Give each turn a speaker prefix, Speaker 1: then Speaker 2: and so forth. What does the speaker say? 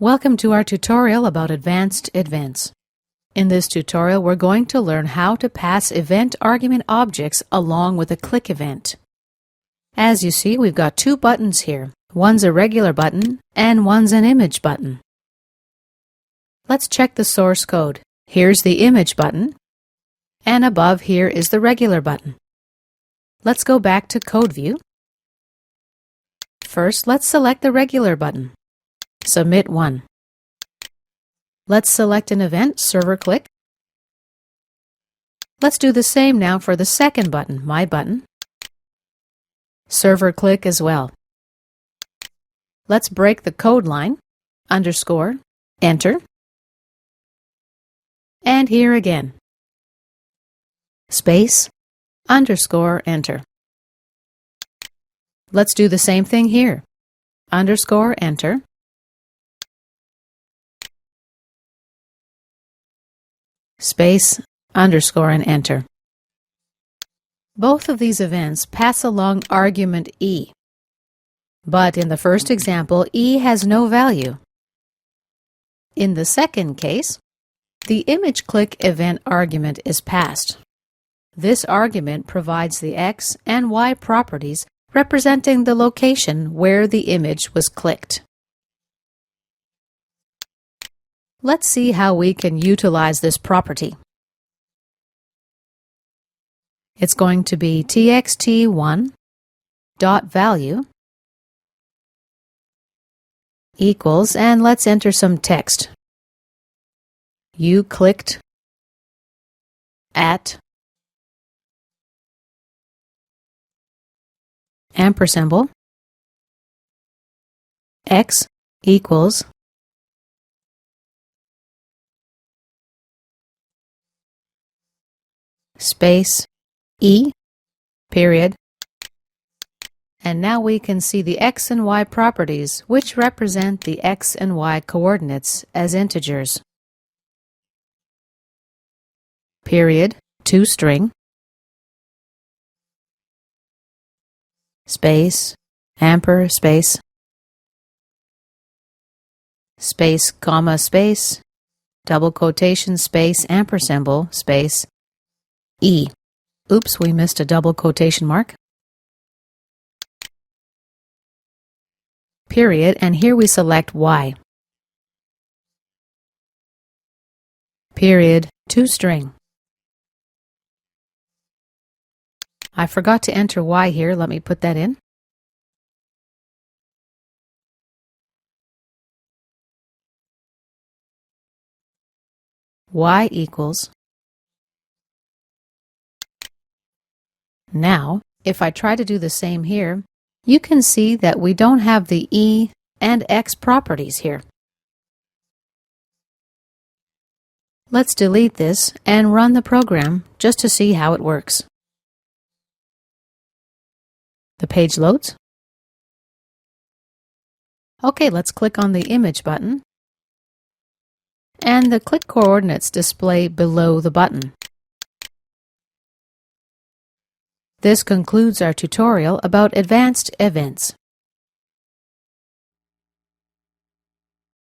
Speaker 1: Welcome to our tutorial about advanced events. In this tutorial, we're going to learn how to pass event argument objects along with a click event. As you see, we've got two buttons here. One's a regular button and one's an image button. Let's check the source code. Here's the image button, and above here is the regular button. Let's go back to Code View. First, let's select the regular button. Submit 1. Let's select an event, server click. Let's do the same now for the second button, My Button. Server click as well. Let's break the code line, underscore, enter. And here again. Space, underscore, enter. Let's do the same thing here. Underscore, enter. Space, underscore, and enter. Both of these events pass along argument E. But in the first example, E has no value. In the second case, the image click event argument is passed. This argument provides the X and Y properties representing the location where the image was clicked. Let's see how we can utilize this property. It's going to be txt1.value equals, and let's enter some text. You clicked at ampersand X equals space E period. And now we can see the X and Y properties, which represent the X and Y coordinates as integers. Period, toString, space, amper, space, space, comma, space, double quotation, space, ampersand, space, E. Oops, we missed a double quotation mark. Period, and here we select Y. Period, toString. I forgot to enter Y here. Let me put that in. Y equals. Now, if I try to do the same here, you can see that we don't have the E and X properties here. Let's delete this and run the program just to see how it works. The page loads. Okay, let's click on the image button, and the click coordinates display below the button. This concludes our tutorial about advanced events.